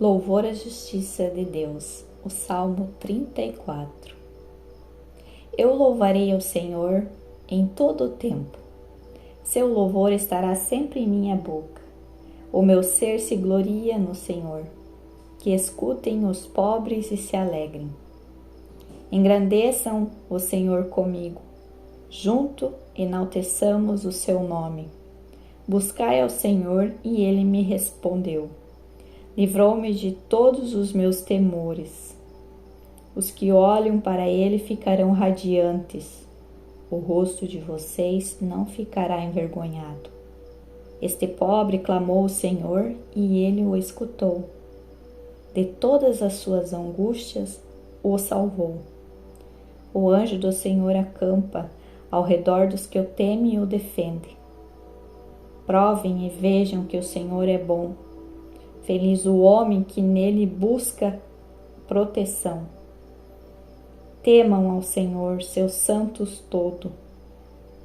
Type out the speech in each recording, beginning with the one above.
Louvor à justiça de Deus, o Salmo 34. Eu louvarei ao Senhor em todo o tempo. Seu louvor estará sempre em minha boca. O meu ser se gloria no Senhor. Que escutem os pobres e se alegrem. Engrandeçam o Senhor comigo. Junto enalteçamos o seu nome. Buscai ao Senhor e ele me respondeu. Livrou-me de todos os meus temores. Os que olham para ele ficarão radiantes. O rosto de vocês não ficará envergonhado. Este pobre clamou ao Senhor e ele o escutou. De todas as suas angústias, o salvou. O anjo do Senhor acampa ao redor dos que o temem e o defende. Provem e vejam que o Senhor é bom. Feliz o homem que nele busca proteção. Temam ao Senhor, seus santos todo,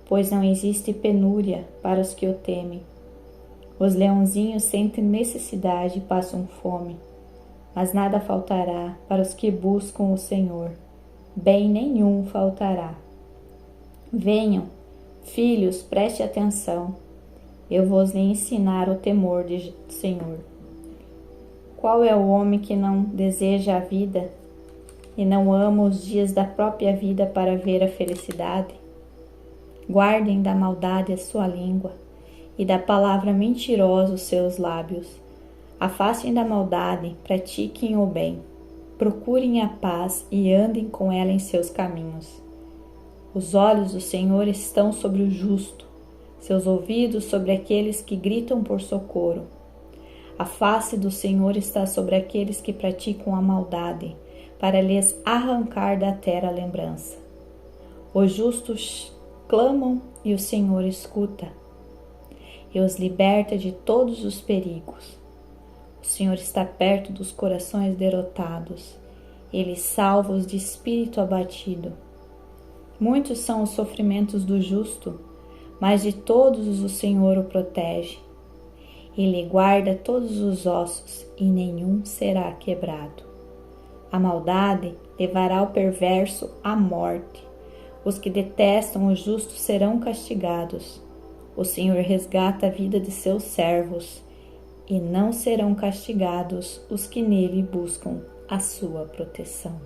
pois não existe penúria para os que o temem. Os leãozinhos sentem necessidade e passam fome, mas nada faltará para os que buscam o Senhor. Bem nenhum faltará. Venham, filhos, preste atenção. Eu vou lhe ensinar o temor do Senhor. Qual é o homem que não deseja a vida e não ama os dias da própria vida para ver a felicidade? Guardem da maldade a sua língua e da palavra mentirosa os seus lábios. Afastem da maldade, pratiquem o bem. Procurem a paz e andem com ela em seus caminhos. Os olhos do Senhor estão sobre o justo, seus ouvidos sobre aqueles que gritam por socorro. A face do Senhor está sobre aqueles que praticam a maldade, para lhes arrancar da terra a lembrança. Os justos clamam e o Senhor escuta, e os liberta de todos os perigos. O Senhor está perto dos corações derrotados, ele salva os de espírito abatido. Muitos são os sofrimentos do justo, mas de todos o Senhor o protege. Ele guarda todos os ossos e nenhum será quebrado. A maldade levará o perverso à morte. Os que detestam o justo serão castigados. O Senhor resgata a vida de seus servos e não serão castigados os que nele buscam a sua proteção.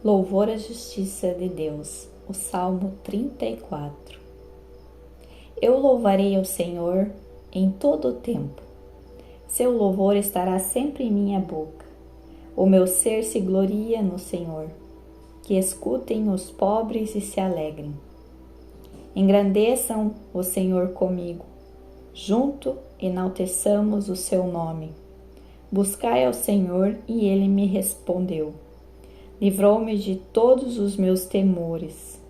Louvor à justiça de Deus, o Salmo 34. Eu louvarei ao Senhor em todo o tempo. Seu louvor estará sempre em minha boca. O meu ser se gloria no Senhor. Que escutem os pobres e se alegrem. Engrandeçam o Senhor comigo. Junto enalteçamos o seu nome. Buscai ao Senhor e ele me respondeu. Livrou-me de todos os meus temores.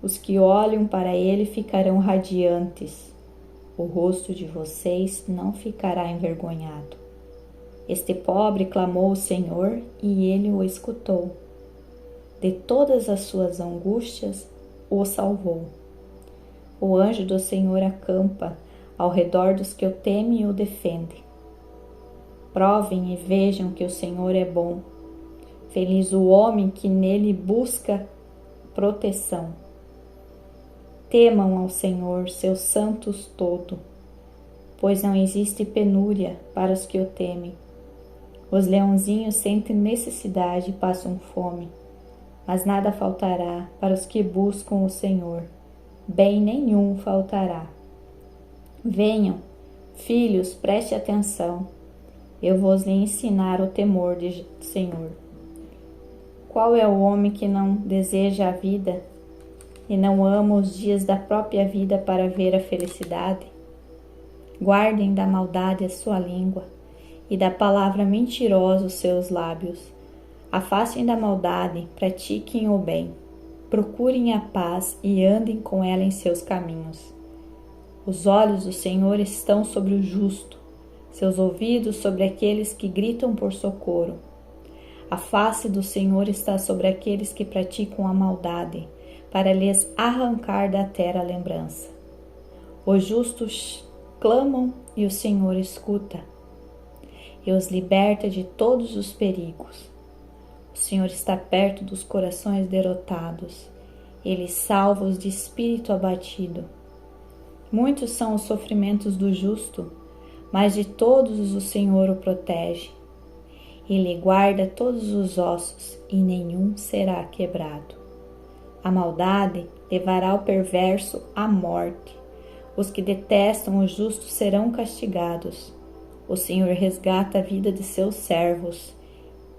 Os que olham para ele ficarão radiantes. O rosto de vocês não ficará envergonhado. Este pobre clamou ao Senhor e ele o escutou. De todas as suas angústias, o salvou. O anjo do Senhor acampa ao redor dos que o temem e o defende. Provem e vejam que o Senhor é bom. Feliz o homem que nele busca proteção. Temam ao Senhor, seus santos todo, pois não existe penúria para os que o temem. Os leãozinhos sentem necessidade e passam fome, mas nada faltará para os que buscam o Senhor. Bem nenhum faltará. Venham, filhos, preste atenção. Eu vou lhe ensinar o temor do Senhor. Qual é o homem que não deseja a vida e não ama os dias da própria vida para ver a felicidade? Guardem da maldade a sua língua e da palavra mentirosa os seus lábios. Afastem da maldade, pratiquem o bem. Procurem a paz e andem com ela em seus caminhos. Os olhos do Senhor estão sobre o justo, seus ouvidos sobre aqueles que gritam por socorro. A face do Senhor está sobre aqueles que praticam a maldade, para lhes arrancar da terra a lembrança. Os justos clamam e o Senhor escuta e os liberta de todos os perigos. O Senhor está perto dos corações derrotados. Ele salva os de espírito abatido. Muitos são os sofrimentos do justo, mas de todos o Senhor o protege. Ele guarda todos os ossos e nenhum será quebrado. A maldade levará o perverso à morte. Os que detestam o justo serão castigados. O Senhor resgata a vida de seus servos,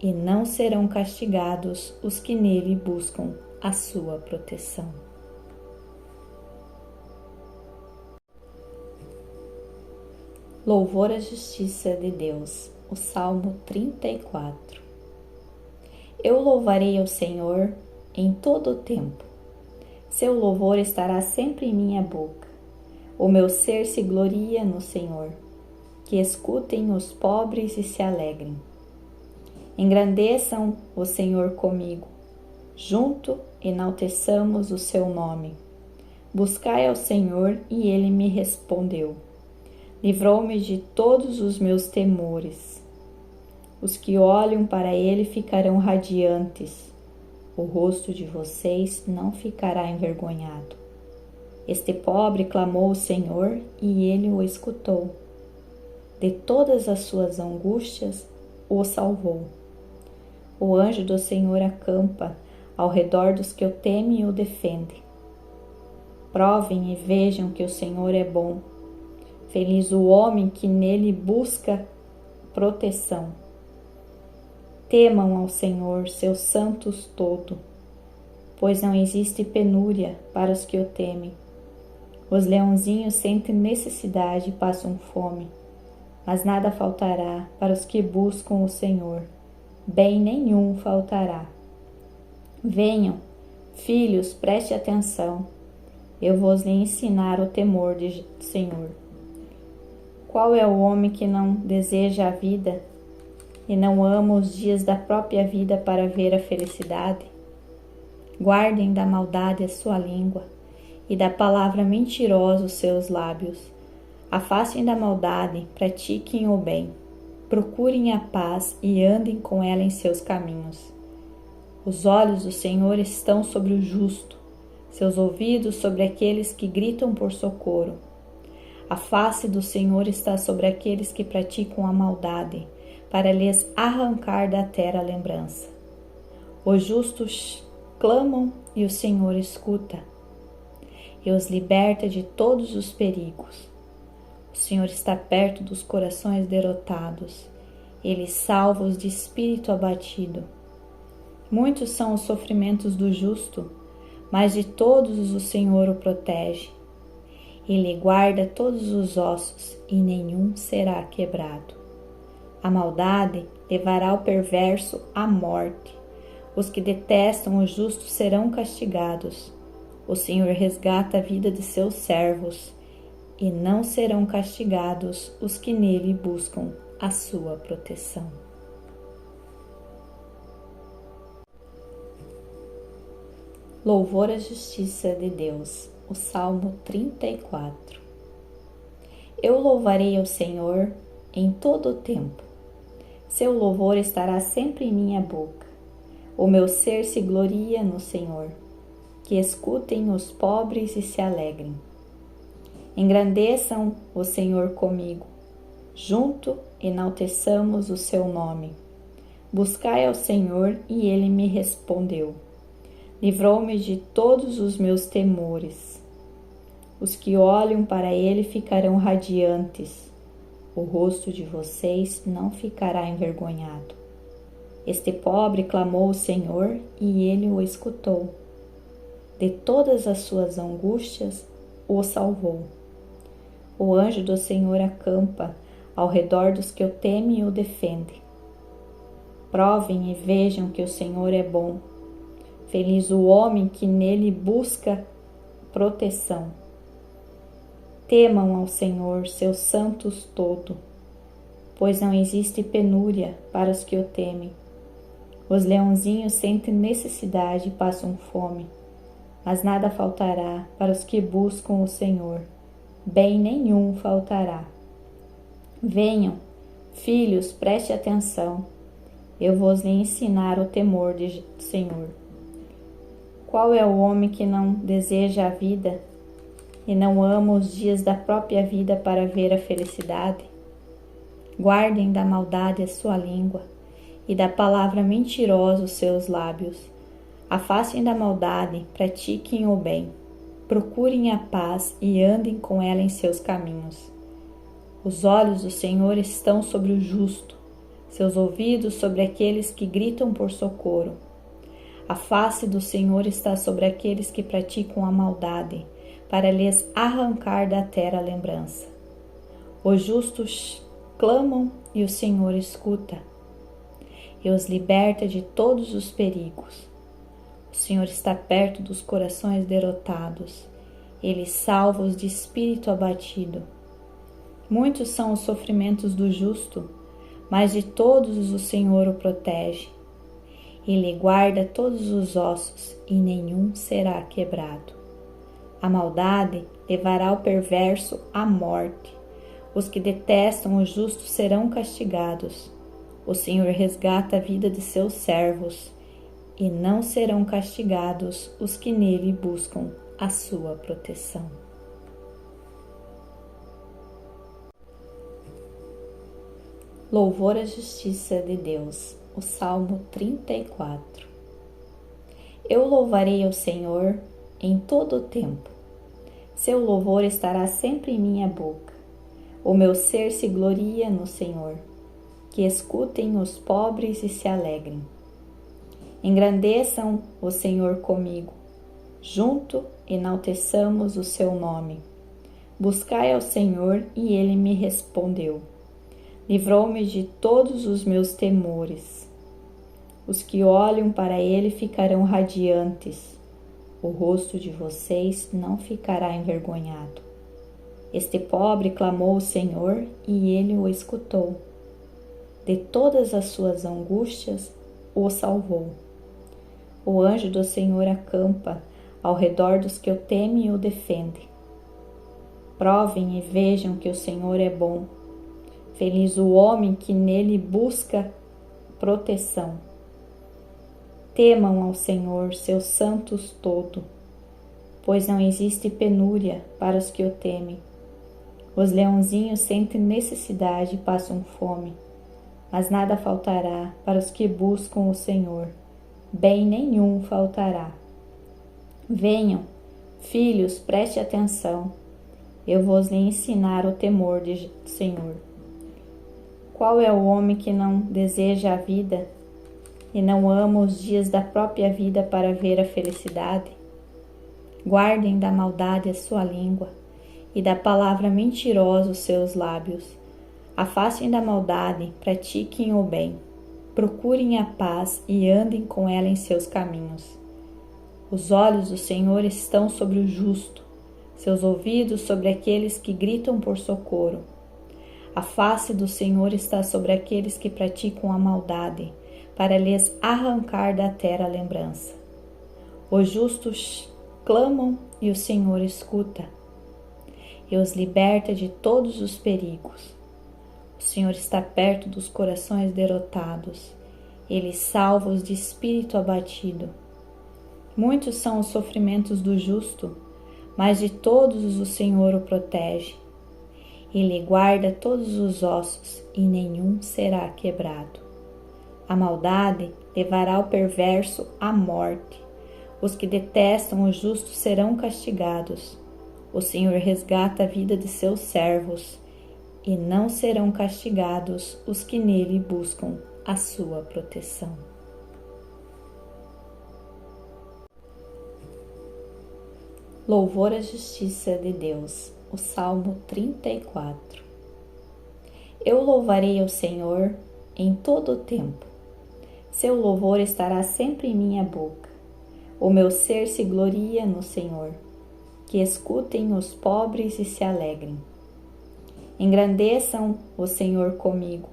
e não serão castigados os que nele buscam a sua proteção. Louvor à justiça de Deus, o Salmo 34. Eu louvarei ao Senhor em todo o tempo. Seu louvor estará sempre em minha boca. O meu ser se gloria no Senhor. Que escutem os pobres e se alegrem. Engrandeçam o Senhor comigo. Junto enalteçamos o seu nome. Buscai ao Senhor e ele me respondeu. Livrou-me de todos os meus temores. Os que olham para ele ficarão radiantes. O rosto de vocês não ficará envergonhado. Este pobre clamou ao Senhor e ele o escutou. De todas as suas angústias, o salvou. O anjo do Senhor acampa ao redor dos que o temem e o defende. Provem e vejam que o Senhor é bom. Feliz o homem que nele busca proteção. Temam ao Senhor, seus santos todos, pois não existe penúria para os que o temem. Os leãozinhos sentem necessidade e passam fome, mas nada faltará para os que buscam o Senhor. Bem nenhum faltará. Venham, filhos, preste atenção. Eu vos lhe ensinar o temor do Senhor. Qual é o homem que não deseja a vida e não ama os dias da própria vida para ver a felicidade? Guardem da maldade a sua língua e da palavra mentirosa os seus lábios. Afastem da maldade, pratiquem o bem. Procurem a paz e andem com ela em seus caminhos. Os olhos do Senhor estão sobre o justo, seus ouvidos sobre aqueles que gritam por socorro. A face do Senhor está sobre aqueles que praticam a maldade, para lhes arrancar da terra a lembrança. Os justos clamam e o Senhor escuta, e os liberta de todos os perigos. O Senhor está perto dos corações derrotados. Ele salva os de espírito abatido. Muitos são os sofrimentos do justo, mas de todos o Senhor o protege. Ele guarda todos os ossos e nenhum será quebrado. A maldade levará o perverso à morte. Os que detestam o justo serão castigados. O Senhor resgata a vida de seus servos, e não serão castigados os que nele buscam a sua proteção. Louvor à justiça de Deus, o Salmo 34. Eu louvarei ao Senhor em todo o tempo. Seu louvor estará sempre em minha boca. O meu ser se gloria no Senhor. Que escutem os pobres e se alegrem. Engrandeçam o Senhor comigo. Junto enalteçamos o seu nome. Buscai ao Senhor e ele me respondeu. Livrou-me de todos os meus temores. Os que olham para ele ficarão radiantes. O rosto de vocês não ficará envergonhado. Este pobre clamou ao Senhor e ele o escutou. De todas as suas angústias, o salvou. O anjo do Senhor acampa ao redor dos que o temem e o defende. Provem e vejam que o Senhor é bom. Feliz o homem que nele busca proteção. Temam ao Senhor, seus santos todos, pois não existe penúria para os que o temem. Os leãozinhos sentem necessidade e passam fome, mas nada faltará para os que buscam o Senhor. bem nenhum faltará. Venham, filhos, preste atenção, eu vos lhe ensinar o temor do Senhor. Qual é o homem que não deseja a vida e não ama os dias da própria vida para ver a felicidade? Guardem da maldade a sua língua e da palavra mentirosa os seus lábios. Afastem da maldade, pratiquem o bem. Procurem a paz e andem com ela em seus caminhos. Os olhos do Senhor estão sobre o justo, seus ouvidos sobre aqueles que gritam por socorro. A face do Senhor está sobre aqueles que praticam a maldade, para lhes arrancar da terra a lembrança. Os justos clamam e o Senhor escuta e os liberta de todos os perigos. O Senhor está perto dos corações derrotados. Ele salva os de espírito abatido. Muitos são os sofrimentos do justo, mas de todos o Senhor o protege. Ele guarda todos os ossos e nenhum será quebrado. A maldade levará o perverso à morte. Os que detestam o justo serão castigados. O Senhor resgata a vida de seus servos, e não serão castigados os que nele buscam a sua proteção. Louvor à justiça de Deus, o Salmo 34. Eu louvarei ao Senhor em todo o tempo. Seu louvor estará sempre em minha boca. O meu ser se gloria no Senhor. Que escutem os pobres e se alegrem. Engrandeçam o Senhor comigo. Junto enalteçamos o seu nome. Buscai ao Senhor e ele me respondeu. Livrou-me de todos os meus temores. Os que olham para ele ficarão radiantes. O rosto de vocês não ficará envergonhado. Este pobre clamou ao Senhor e ele o escutou. De todas as suas angústias, o salvou. O anjo do Senhor acampa ao redor dos que o temem e o defende. Provem e vejam que o Senhor é bom. Feliz o homem que nele busca proteção. Temam ao Senhor, seus santos todo, pois não existe penúria para os que o temem. Os leãozinhos sentem necessidade e passam fome, mas nada faltará para os que buscam o Senhor. Bem nenhum faltará. Venham, filhos, preste atenção, eu vos lhe ensinar o temor do Senhor. Qual é o homem que não deseja a vida e não ama os dias da própria vida para ver a felicidade? Guardem da maldade a sua língua e da palavra mentirosa os seus lábios. Afastem da maldade, pratiquem o bem. Procurem a paz e andem com ela em seus caminhos. Os olhos do Senhor estão sobre o justo, seus ouvidos sobre aqueles que gritam por socorro. A face do Senhor está sobre aqueles que praticam a maldade, para lhes arrancar da terra a lembrança. Os justos clamam e o Senhor escuta e os liberta de todos os perigos. O Senhor está perto dos corações derrotados. Ele salva os de espírito abatido. Muitos são os sofrimentos do justo, mas de todos o Senhor o protege. Ele guarda todos os ossos e nenhum será quebrado. A maldade levará o perverso à morte. Os que detestam o justo serão castigados. O Senhor resgata a vida de seus servos, e não serão castigados os que nele buscam a sua proteção. Louvor à justiça de Deus, o Salmo 34. Eu louvarei ao Senhor em todo o tempo. Seu louvor estará sempre em minha boca. O meu ser se gloria no Senhor. Que escutem os pobres e se alegrem. Engrandeçam o Senhor comigo.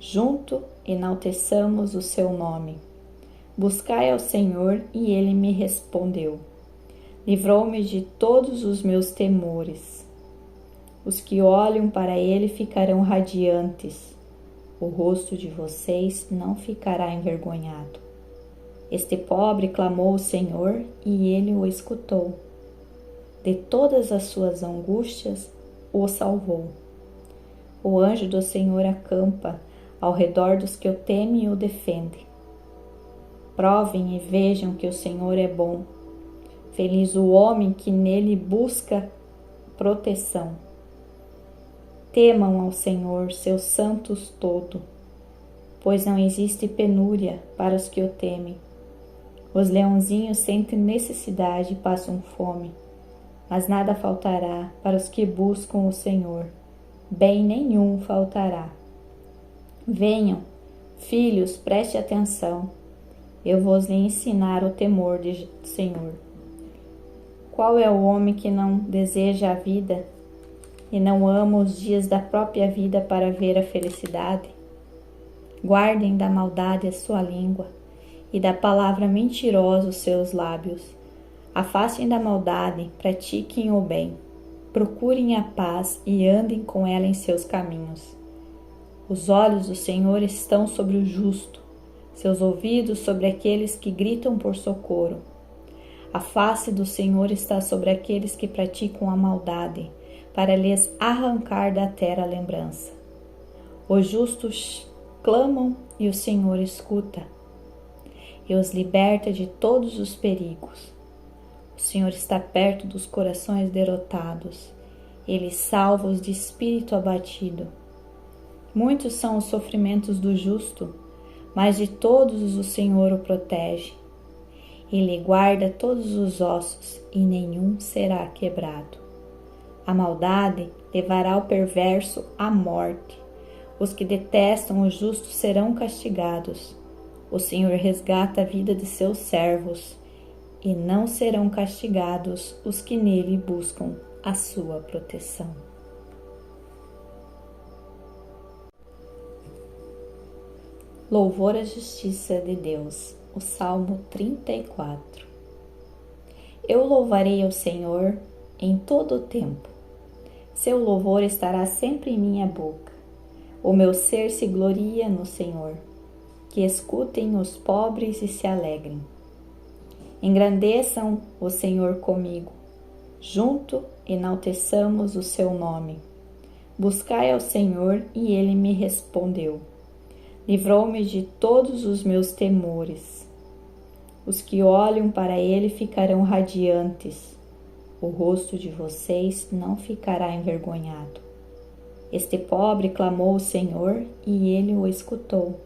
Junto enalteçamos o seu nome. Buscai ao Senhor e ele me respondeu. Livrou-me de todos os meus temores. Os que olham para ele ficarão radiantes. O rosto de vocês não ficará envergonhado. Este pobre clamou ao Senhor e ele o escutou. De todas as suas angústias, o salvou. O anjo do Senhor acampa ao redor dos que o temem e o defendem. Provem e vejam que o Senhor é bom. Feliz o homem que nele busca proteção. Temam ao Senhor, seus santos todos, pois não existe penúria para os que o temem. Os leãozinhos sentem necessidade e passam fome, mas nada faltará para os que buscam o Senhor. Bem nenhum faltará. Venham, filhos, preste atenção. Eu vos ensinar o temor do Senhor. Qual é o homem que não deseja a vida e não ama os dias da própria vida para ver a felicidade? Guardem da maldade a sua língua e da palavra mentirosa os seus lábios. Afastem da maldade, pratiquem o bem. Procurem a paz e andem com ela em seus caminhos. Os olhos do Senhor estão sobre o justo, seus ouvidos sobre aqueles que gritam por socorro. A face do Senhor está sobre aqueles que praticam a maldade, para lhes arrancar da terra a lembrança. Os justos clamam e o Senhor escuta, e os liberta de todos os perigos. O Senhor está perto dos corações derrotados. Ele salva os de espírito abatido. Muitos são os sofrimentos do justo, mas de todos o Senhor o protege. Ele guarda todos os ossos e nenhum será quebrado. A maldade levará o perverso à morte. Os que detestam o justo serão castigados. O Senhor resgata a vida de seus servos, e não serão castigados os que nele buscam a sua proteção. Louvor à justiça de Deus, o Salmo 34. Eu louvarei ao Senhor em todo o tempo. Seu louvor estará sempre em minha boca. O meu ser se gloria no Senhor. Que escutem os pobres e se alegrem. Engrandeçam o Senhor comigo. Junto enalteçamos o seu nome. Buscai ao Senhor e ele me respondeu. Livrou-me de todos os meus temores. Os que olham para ele ficarão radiantes. O rosto de vocês não ficará envergonhado. Este pobre clamou ao Senhor e ele o escutou.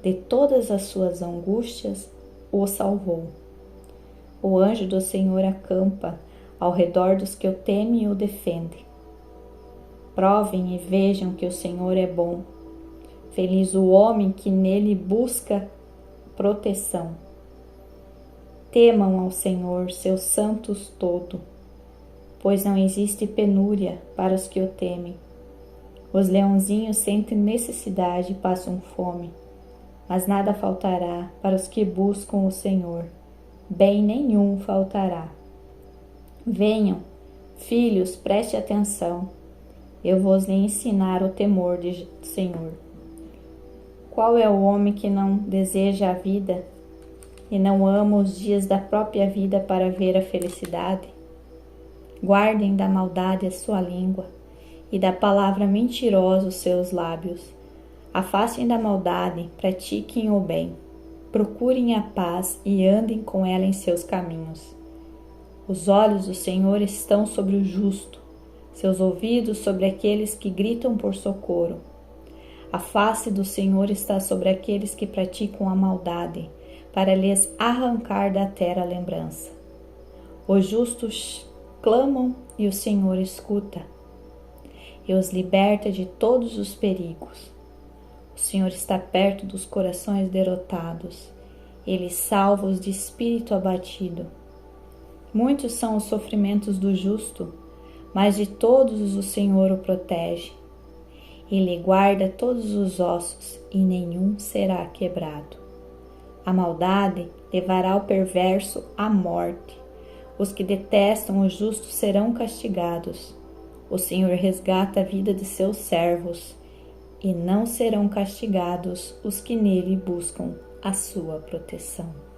De todas as suas angústias, o salvou. O anjo do Senhor acampa ao redor dos que o temem e o defendem. Provem e vejam que o Senhor é bom. Feliz o homem que nele busca proteção. Temam ao Senhor, seus santos todos, pois não existe penúria para os que o temem. Os leãozinhos sentem necessidade e passam fome, mas nada faltará para os que buscam o Senhor. Bem nenhum faltará. Venham, filhos, preste atenção. Eu vos ensinar o temor do Senhor. Qual é o homem que não deseja a vida e não ama os dias da própria vida para ver a felicidade? Guardem da maldade a sua língua e da palavra mentirosa os seus lábios. Afastem da maldade, pratiquem o bem. Procurem a paz e andem com ela em seus caminhos. Os olhos do Senhor estão sobre o justo, seus ouvidos sobre aqueles que gritam por socorro. A face do Senhor está sobre aqueles que praticam a maldade, para lhes arrancar da terra a lembrança. Os justos clamam e o Senhor escuta, e os liberta de todos os perigos. O Senhor está perto dos corações derrotados. Ele salva os de espírito abatido. Muitos são os sofrimentos do justo, mas de todos o Senhor o protege. Ele guarda todos os ossos e nenhum será quebrado. A maldade levará o perverso à morte. Os que detestam o justo serão castigados. O Senhor resgata a vida de seus servos, e não serão castigados os que nele buscam a sua proteção.